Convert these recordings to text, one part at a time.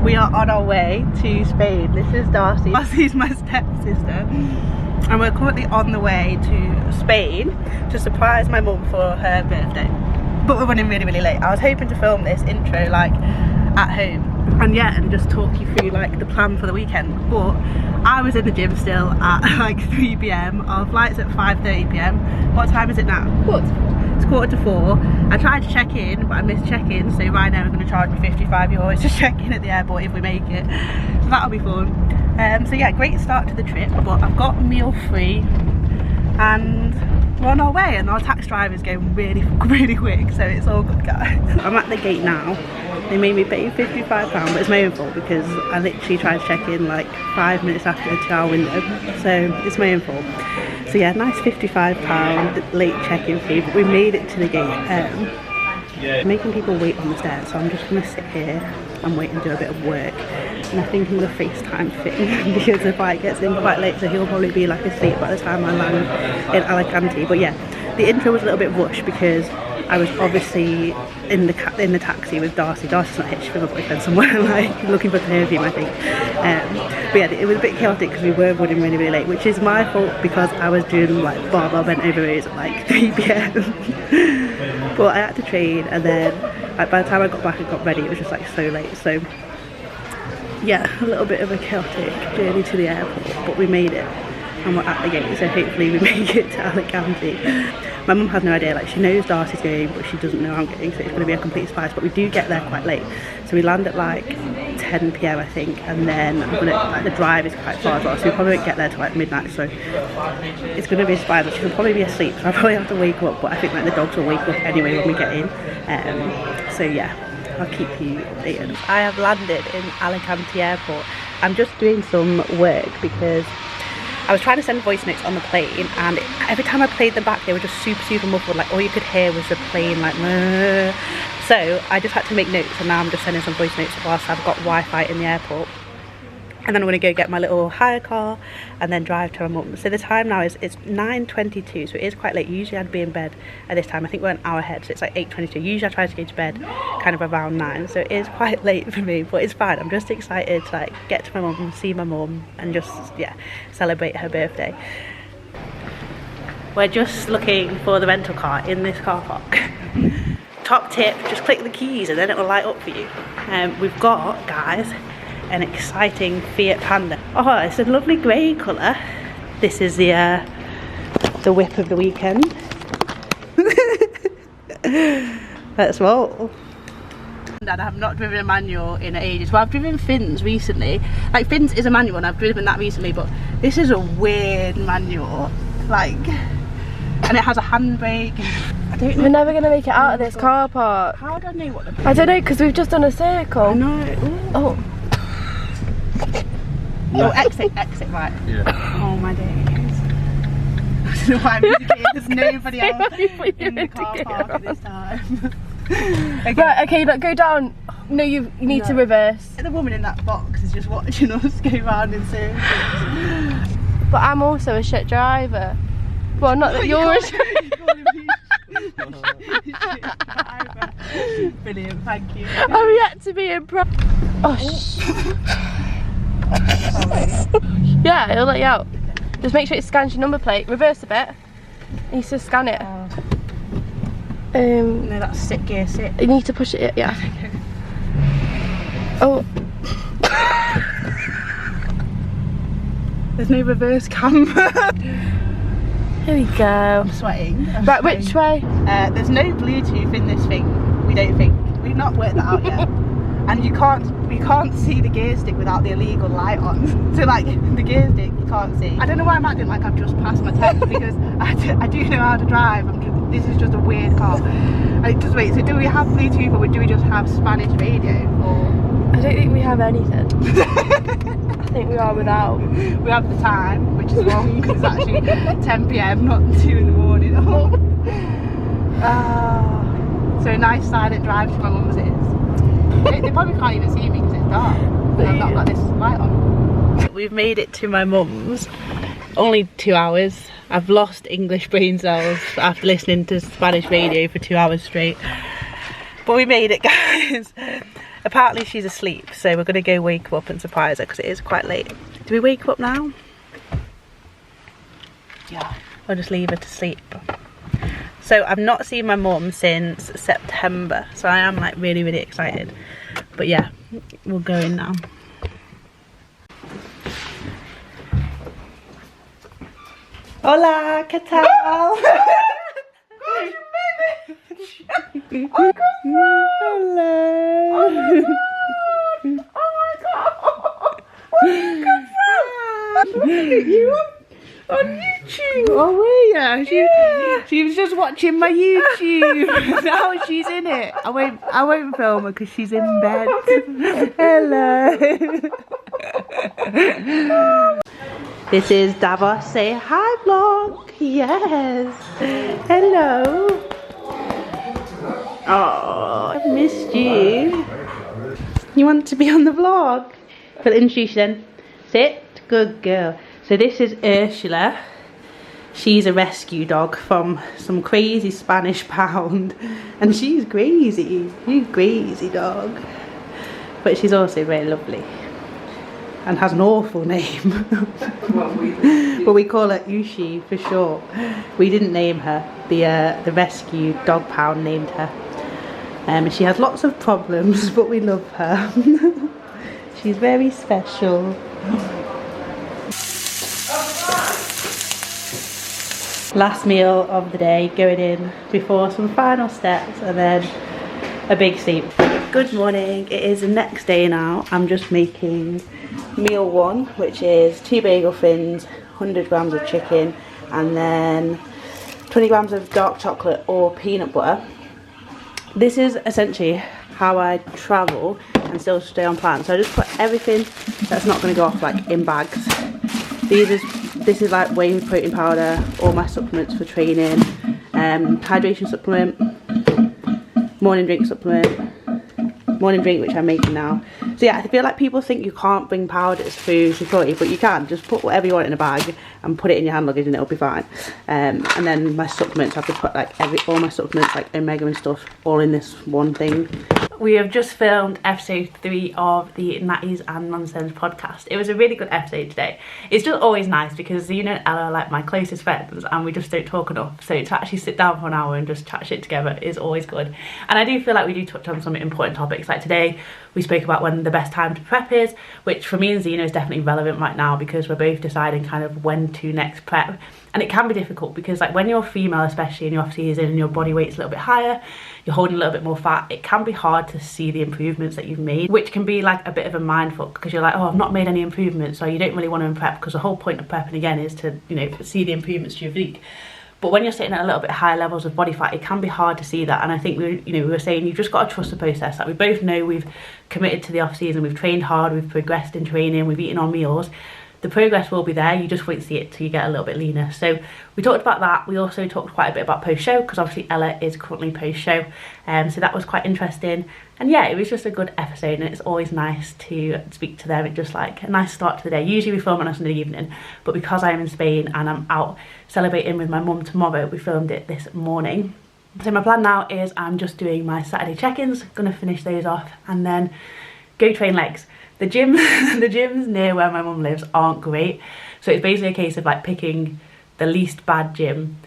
We are on our way to Spain. This is Darcy. Darcy's my stepsister. And we're currently on the way to Spain to surprise my mum for her birthday. But we're running really, really late. I was hoping to film this intro like at home and and just talk you through like the plan for the weekend. But I was in the gym still at like 3 PM. Our flight's at 5:30 PM. What time is it now? It's 3:45. I tried to check in, but I missed check-in, so right now we're going to charge me €55 to check in at the airport if we make it. So that'll be fun. So yeah, great start to the trip, but I've got meal free and we're on our way, and our taxi driver's going really, really quick, so it's all good, guys. I'm at the gate now. They made me pay £55, but it's my own fault because I literally tried to check in like 5 minutes after the 2-hour window, so it's my own fault. So yeah, nice £55 late check-in fee, but we made it to the gate. Making people wait on the stairs, so I'm just going to sit here and wait and do a bit of work. And I think I'm going to FaceTime Finn because the flight gets in quite late, so he'll probably be like asleep by the time I land in Alicante. But yeah, the intro was a little bit rushed because I was obviously in the taxi with Darcy. Darcy's not hitched with a boyfriend somewhere, like looking for perfume, I think. But yeah, it was a bit chaotic because we were running really, really late, which is my fault because I was doing like barbell bent over rows at like 3 PM. But I had to train, and then like by the time I got back and got ready, it was just like so late. So yeah, a little bit of a chaotic journey to the airport, but we made it and we're at the gate, so hopefully we make it to Alicante. My mum has no idea, like she knows Darcy's going, but she doesn't know I'm going, so it's going to be a complete surprise. But we do get there quite late, so we land at like 10 PM I think, and then like the drive is quite far as well, so we probably won't get there till like midnight, so it's going to be a surprise. But she'll probably be asleep, so I'll probably have to wake her up, but I think like the dogs will wake up anyway when we get in. So yeah, I'll keep you updated. I have landed in Alicante airport. I'm just doing some work because I was trying to send voice notes on the plane, and every time I played them back they were just super muffled, like all you could hear was the plane like Meh. So I just had to make notes, and now I'm just sending some voice notes whilst I've got Wi-Fi in the airport. And then I'm going to go get my little hire car and then drive to my mum. So the time now is, it's 9:22, so it is quite late. Usually I'd be in bed at this time. I think we're an hour ahead, so it's like 8:22. Usually I try to go to bed kind of around 9, so it is quite late for me, but it's fine. I'm just excited to like get to my mum, see my mum, and just celebrate her birthday. We're just looking for the rental car in this car park. Top tip, just click the keys and then it will light up for you. We've got, guys, an exciting Fiat Panda. Oh, it's a lovely grey colour. This is the whip of the weekend. Let's roll. And I've not driven a manual in ages. Well, I've driven Finn's recently. Like Finn's is a manual and I've driven that recently, but this is a weird manual. Like, and it has a handbrake. I don't know. We're never going to make it out of this car park. How do I know what the... I don't know, because we've just done a circle. I know. Ooh. Oh. Oh, exit, exit, right. Yeah. Oh my days. I don't know why I'm indicating. There's nobody else in the car park at this time. Okay. Right, okay, look, go down. No, you need to reverse. The woman in that box is just watching us go round in circles. But I'm also a shit driver. Well, not that you're a shit driver. Brilliant, thank you. I'm yet to be impressed. Oh, yeah, it'll let you out. Just make sure it scans your number plate. Reverse a bit. It needs to scan it. No, that's sit gear sit. You need to push it, yeah. Oh. There's no reverse camera. Here we go. I'm sweating. Right, which way? There's no Bluetooth in this thing. We don't think. We've not worked that out yet. And you can't see the gear stick without the illegal light on. So like the gear stick you can't see. I don't know why I'm acting like I've just passed my test because I do know how to drive. This is just a weird car. Just wait, so do we have Bluetooth or do we just have Spanish radio? Or I don't think we have anything. I think we are without. We have the time, which is wrong because it's actually 10 PM, not 2 in the morning. So a nice silent drive to my mum's is. They probably can't even see me because it's dark. And I've not got this light on. We've made it to my mum's. Only 2 hours. I've lost English brain cells after listening to Spanish radio for 2 hours straight. But we made it, guys. apparently she's asleep, so we're going to go wake her up and surprise her because it is quite late. Do we wake her up now? Yeah. Or just leave her to sleep. So I've not seen my mum since September, so I am like really, really excited. But yeah, we'll go in now. Hola, ¿qué tal? Oh my God. Hello. Oh my God. Oh my God. Looking at you on YouTube. Oh, were you? She was just watching my YouTube. Now she's in it. I won't film her because she's in bed. Hello. This is Davos. Say hi, vlog. Yes. Hello. Oh, I've missed you. You want to be on the vlog? Well, introduce you then. Sit. Good girl. So this is Ursula. She's a rescue dog from some crazy Spanish pound. And she's crazy. She's a crazy dog. But she's also very lovely. And has an awful name. But we call her Ushi for short. We didn't name her. The rescue dog pound named her. She has lots of problems, but we love her. She's very special. Last meal of the day going in before some final steps and then a big sleep. Good morning. It is the next day now. I'm just making meal one, which is 2 bagel thins, 100 grams of chicken, and then 20 grams of dark chocolate or peanut butter. This is essentially how I travel and still stay on plan. So I just put everything that's not going to go off like in bags. This is like whey protein powder, all my supplements for training, hydration supplement, morning drink supplement, morning drink which I'm making now. So yeah, I feel like people think you can't bring powders through security, but you can. Just put whatever you want in a bag and put it in your hand luggage and it'll be fine. And then my supplements, I have to put like all my supplements like Omega and stuff all in this one thing. We have just filmed episode 3 of the Natties and Nonsense podcast. It was a really good episode today. It's just always nice because you know Ella are like my closest friends and we just don't talk enough. So to actually sit down for an hour and just chat shit together is always good. And I do feel like we do touch on some important topics. Like today we spoke about when the best time to prep is, which for me and Zena is definitely relevant right now because we're both deciding kind of when to next prep. And it can be difficult because like when you're female, especially in your off season and your body weight's a little bit higher, you're holding a little bit more fat, it can be hard to see the improvements that you've made, which can be like a bit of a mindfuck because you're like, oh, I've not made any improvements, so you don't really want to prep because the whole point of prepping again is to, you know, see the improvements to your physique. But when you're sitting at a little bit higher levels of body fat, it can be hard to see that. And I think we were saying you've just got to trust the process. Like we both know we've committed to the off season, we've trained hard, we've progressed in training, we've eaten our meals. The progress will be there, you just won't see it till you get a little bit leaner. So we talked about that. We also talked quite a bit about post-show because obviously Ella is currently post-show. So that was quite interesting. And yeah, it was just a good episode and it's always nice to speak to them. It's just like a nice start to the day. Usually we film on a Sunday evening, but because I'm in Spain and I'm out celebrating with my mum tomorrow, we filmed it this morning. So my plan now is I'm just doing my Saturday check-ins, gonna finish those off and then go train legs. The gyms near where my mum lives aren't great, so it's basically a case of like picking the least bad gym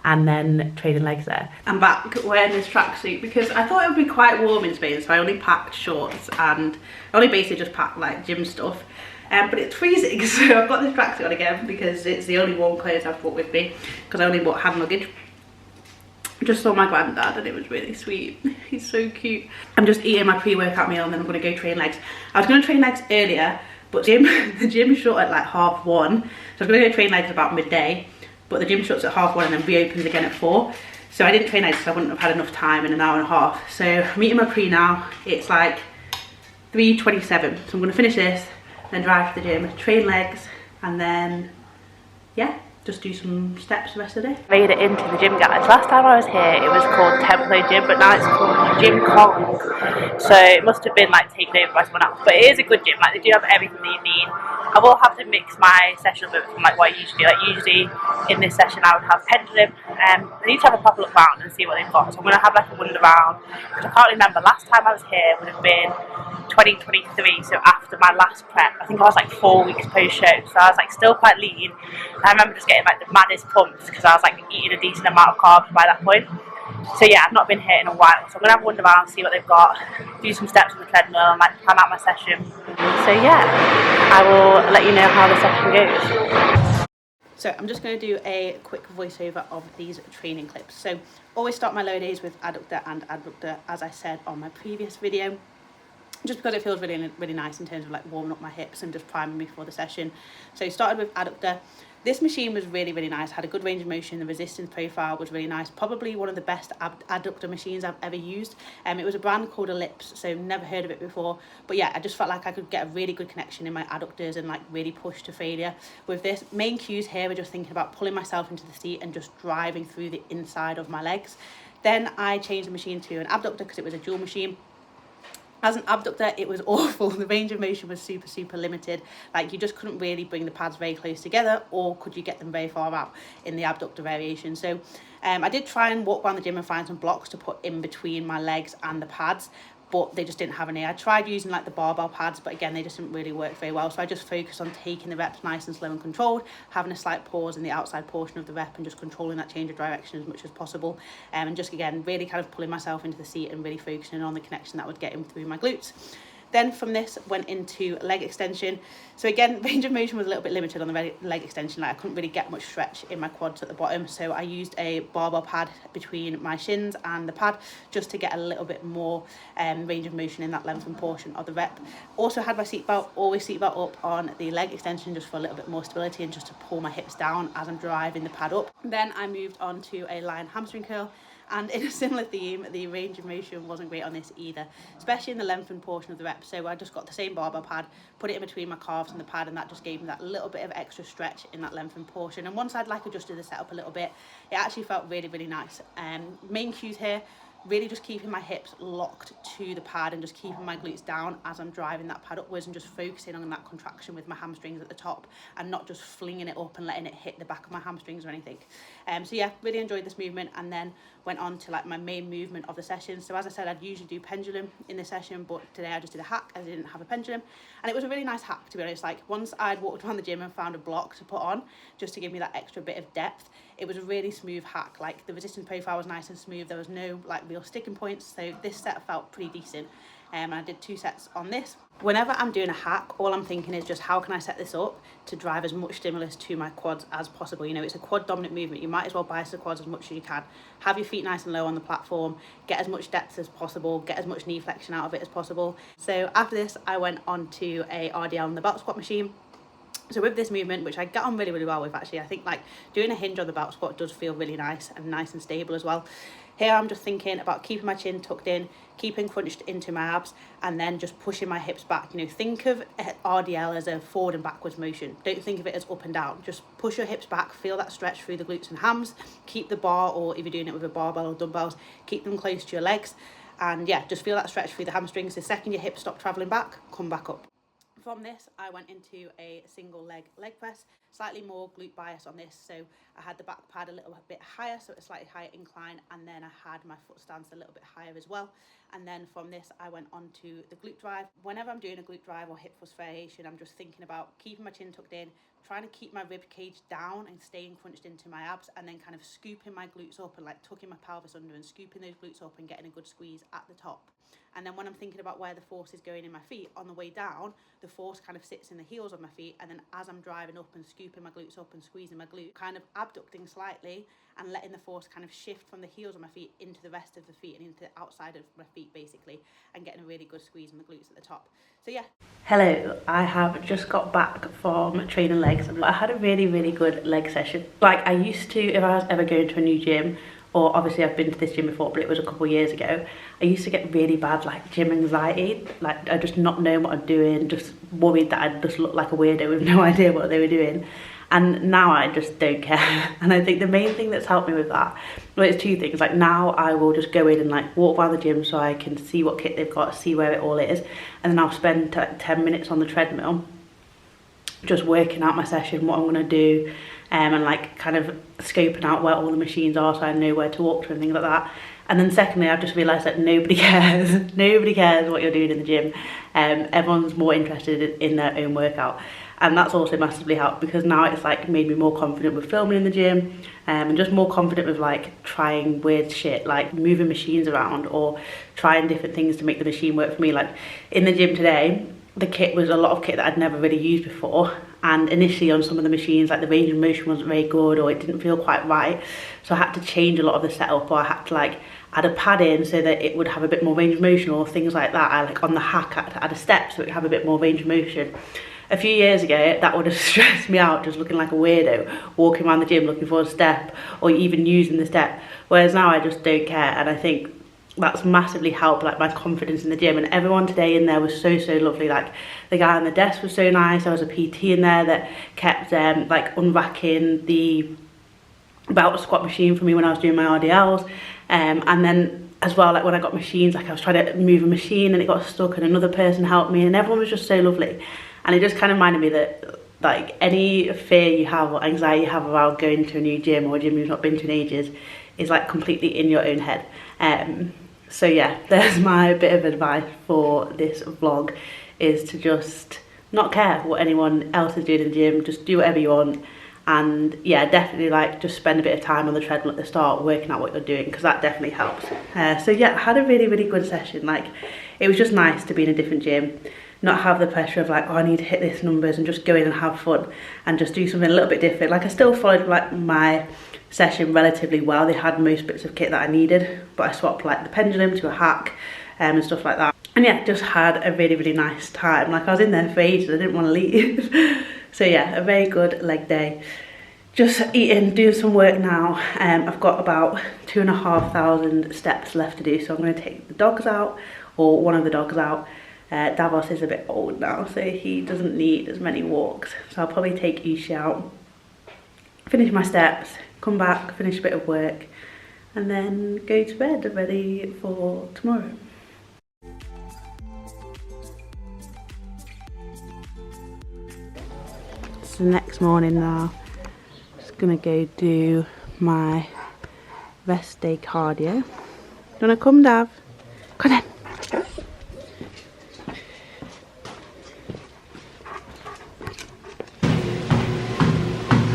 and then training legs there. I'm back wearing this tracksuit because I thought it would be quite warm in Spain, so I only packed shorts and I only basically just packed like gym stuff. But it's freezing, so I've got this tracksuit on again because it's the only warm clothes I've brought with me because I only bought hand luggage. Just saw my granddad and it was really sweet. He's so cute. I'm just eating my pre-workout meal and then I'm going to go train legs. I was going to train legs earlier, but the gym shut at like 1:30. So I was going to go train legs about midday, but the gym shuts at 1:30 and then reopens again at 4. So I didn't train legs because I wouldn't have had enough time in an hour and a half. So I'm eating my pre now. It's like 3:27. So I'm going to finish this, then drive to the gym, train legs, and then yeah, just do some steps the rest of the day. Made it into the gym, guys. Last time I was here it was called TEVEO Gym, but now it's called Gym Kong. So it must have been like taken over by someone else, but it is a good gym. Like they do have everything that you need. I will have to mix my session a bit from like what I usually do. Like usually in this session I would have pendulum. I need to have a proper look round and see what they've got. So I'm going to have like a wander around, because I can't remember, last time I was here would have been 2023, so after my last prep. I think I was like 4 weeks post show, so I was like still quite lean. And I remember just getting like the maddest pumps because I was like eating a decent amount of carbs by that point. So yeah, I've not been here in a while, so I'm going to have a wander around, see what they've got, do some steps on the treadmill and like plan out my session. So yeah, I will let you know how the session goes. So I'm just going to do a quick voiceover of these training clips. So always start my low days with adductor and adductor, as I said on my previous video, just because it feels really, really nice in terms of like warming up my hips and just priming me for the session. So started with adductor. This machine was really, really nice, had a good range of motion, the resistance profile was really nice, probably one of the best adductor machines I've ever used. It was a brand called Ellipse, so never heard of it before, but yeah, I just felt like I could get a really good connection in my adductors and like really push to failure with this. Main cues here were just thinking about pulling myself into the seat and just driving through the inside of my legs. Then I changed the machine to an abductor because it was a dual machine. As an abductor, it was awful. The range of motion was super, super limited. Like you just couldn't really bring the pads very close together, or could you get them very far out in the abductor variation. So I did try and walk around the gym and find some blocks to put in between my legs and the pads, but they just didn't have any. I tried using like the barbell pads, but again, they just didn't really work very well. So I just focused on taking the reps nice and slow and controlled, having a slight pause in the outside portion of the rep and just controlling that change of direction as much as possible. And just again, really kind of pulling myself into the seat and really focusing on the connection that would get in through my glutes. Then from this went into leg extension. So again, range of motion was a little bit limited on the leg extension. Like I couldn't really get much stretch in my quads at the bottom. So I used a barbell pad between my shins and the pad just to get a little bit more range of motion in that lengthened portion of the rep. Also had my seatbelt, always seatbelt up on the leg extension just for a little bit more stability and just to pull my hips down as I'm driving the pad up. Then I moved on to a lion hamstring curl. And in a similar theme, the range of motion wasn't great on this either, especially in the lengthened portion of the rep. So I just got the same barbell pad, put it in between my calves and the pad, and that just gave me that little bit of extra stretch in that lengthened portion. And once I'd like adjusted the setup a little bit, it actually felt really, really nice. Main cues here, really just keeping my hips locked to the pad and just keeping my glutes down as I'm driving that pad upwards and just focusing on that contraction with my hamstrings at the top and not just flinging it up and letting it hit the back of my hamstrings or anything. So yeah, really enjoyed this movement, and then went on to like my main movement of the session. So as I said, I'd usually do pendulum in the session, but today I just did a hack as I didn't have a pendulum, and it was a really nice hack, to be honest. Like once I'd walked around the gym and found a block to put on just to give me that extra bit of depth, it was a really smooth hack. Like the resistance profile was nice and smooth, there was no like real sticking points, so this set felt pretty decent. And I did 2 sets on this. Whenever I'm doing a hack, all I'm thinking is just how can I set this up to drive as much stimulus to my quads as possible. You know, it's a quad dominant movement. You might as well bias the quads as much as you can. Have your feet nice and low on the platform, get as much depth as possible, get as much knee flexion out of it as possible. So after this, I went on to a RDL on the belt squat machine. So with this movement, which I get on really, really well with actually, I think like doing a hinge on the belt squat does feel really nice and stable as well. Here I'm just thinking about keeping my chin tucked in, keeping crunched into my abs, and then just pushing my hips back. You know, think of RDL as a forward and backwards motion. Don't think of it as up and down. Just push your hips back, feel that stretch through the glutes and hams, keep the bar, or if you're doing it with a barbell or dumbbells, keep them close to your legs. And yeah, just feel that stretch through the hamstrings. The second your hips stop traveling back, come back up. From this, I went into a single leg press, slightly more glute bias on this. So I had the back pad a little bit higher, so it's slightly higher incline, and then I had my foot stance a little bit higher as well. And then from this, I went on to the glute drive. Whenever I'm doing a glute drive or hip thrust variation, I'm just thinking about keeping my chin tucked in, trying to keep my rib cage down and staying crunched into my abs, and then kind of scooping my glutes up and like tucking my pelvis under and scooping those glutes up and getting a good squeeze at the top. And then when I'm thinking about where the force is going in my feet, on the way down, the force kind of sits in the heels of my feet, and then as I'm driving up and scooping my glutes up and squeezing my glute, kind of abducting slightly and letting the force kind of shift from the heels of my feet into the rest of the feet and into the outside of my feet basically, and getting a really good squeeze in the glutes at the top. So yeah. Hello, I have just got back from training legs. I had a really, really good leg session. Like I used to, if I was ever going to a new gym, or obviously I've been to this gym before, but it was a couple of years ago, I used to get really bad like gym anxiety, like I just not knowing what I'm doing, just worried that I'd just look like a weirdo with no idea what they were doing. and now I just don't care. And I think the main thing that's helped me with that, well, it's two things. Like now I will just go in and like walk around the gym so I can see what kit they've got, see where it all is, and then I'll spend 10 minutes on the treadmill just working out my session, what I'm going to do, and like kind of scoping out where all the machines are so I know where to walk to and things like that. And then secondly, I've just realised that nobody cares. Nobody cares what you're doing in the gym. Everyone's more interested in their own workout. And that's also massively helped, because now it's like made me more confident with filming in the gym, and just more confident with like trying weird shit, like moving machines around or trying different things to make the machine work for me. Like in the gym today, the kit was a lot of kit that I'd never really used before, and initially on some of the machines like the range of motion wasn't very good, or it didn't feel quite right, so I had to change a lot of the setup, or I had to like add a pad in so that it would have a bit more range of motion, or things like that. I like on the hack I had to add a step so it would have a bit more range of motion. A few years ago that would have stressed me out, just looking like a weirdo walking around the gym looking for a step or even using the step, whereas now I just don't care. And I think that's massively helped like my confidence in the gym. And everyone today in there was so lovely. Like the guy on the desk was so nice. There was a PT in there that kept like unracking the belt squat machine for me when I was doing my RDLs, and then as well, like when I got machines, like I was trying to move a machine and it got stuck and another person helped me, and everyone was just so lovely. And it just kind of reminded me that like any fear you have or anxiety you have about going to a new gym or a gym you've not been to in ages is like completely in your own head. So yeah, there's my bit of advice for this vlog, is to just not care what anyone else is doing in the gym, just do whatever you want. And yeah, definitely like just spend a bit of time on the treadmill at the start working out what you're doing, because that definitely helps. So yeah, I had a really good session. Like it was just nice to be in a different gym, not have the pressure of like, oh, I need to hit this numbers, and just go in and have fun and just do something a little bit different. Like I still followed like my session relatively well. They had most bits of kit that I needed, but I swapped like the pendulum to a hack and stuff like that. And yeah, just had a really nice time. Like I was in there for ages, I didn't want to leave. So yeah, a very good leg day. Just eating, doing some work now. I've got about 2,500 steps left to do, so I'm going to take the dogs out, or one of the dogs out. Davos is a bit old now, so he doesn't need as many walks. So I'll probably take Ishi out, finish my steps, come back, finish a bit of work, and then go to bed ready for tomorrow. It's the next morning now. Just gonna go do my rest day cardio. You wanna come, Dav? Come on.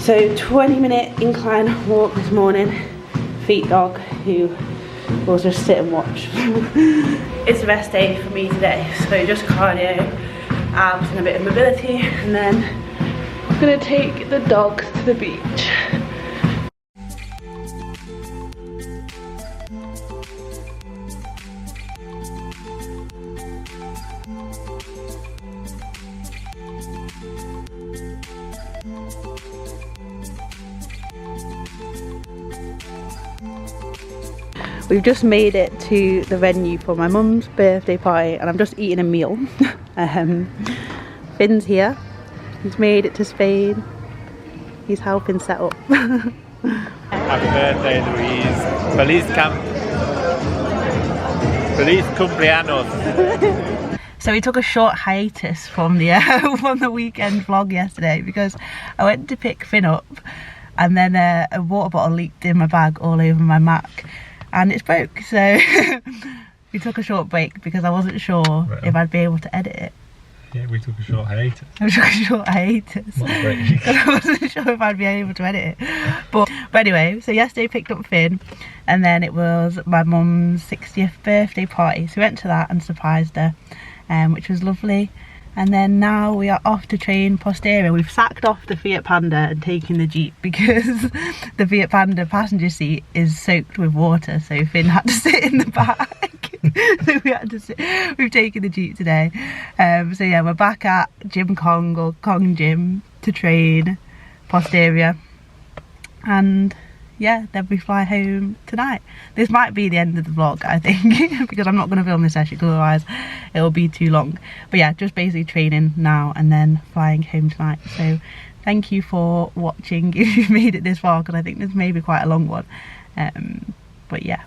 So 20-minute incline walk this morning. Feet dog, who will just sit and watch. It's a rest day for me today, so just cardio, abs and a bit of mobility, and then I'm gonna take the dogs to the beach. We've just made it to the venue for my mum's birthday party, and I'm just eating a meal. Finn's here. He's made it to Spain. He's helping set up. Happy birthday, Louise. Feliz cumpleaños. So we took a short hiatus from the from the weekend vlog yesterday, because I went to pick Finn up, and then a water bottle leaked in my bag all over my Mac, and it's broke. So we took a short break because I wasn't sure if I'd be able to edit it. Yeah, we took a short hiatus. We took a short hiatus. Not a break. I wasn't sure if I'd be able to edit it. But anyway, so yesterday picked up Finn, and then it was my mum's 60th birthday party. So we went to that and surprised her, which was lovely. And then now we are off to train posterior. We've sacked off the Fiat Panda and taken the Jeep, because the Fiat Panda passenger seat is soaked with water, so Finn had to sit in the back. So we had to sit. We've taken the Jeep today. So yeah, we're back at Gym Kong, or Kong Gym, to train posterior. And yeah, then we fly home tonight. This might be the end of the vlog, I think, because I'm not going to film this session, because otherwise it'll be too long. But yeah, just basically training now and then flying home tonight. So thank you for watching if you've made it this far, because I think this may be quite a long one. But yeah,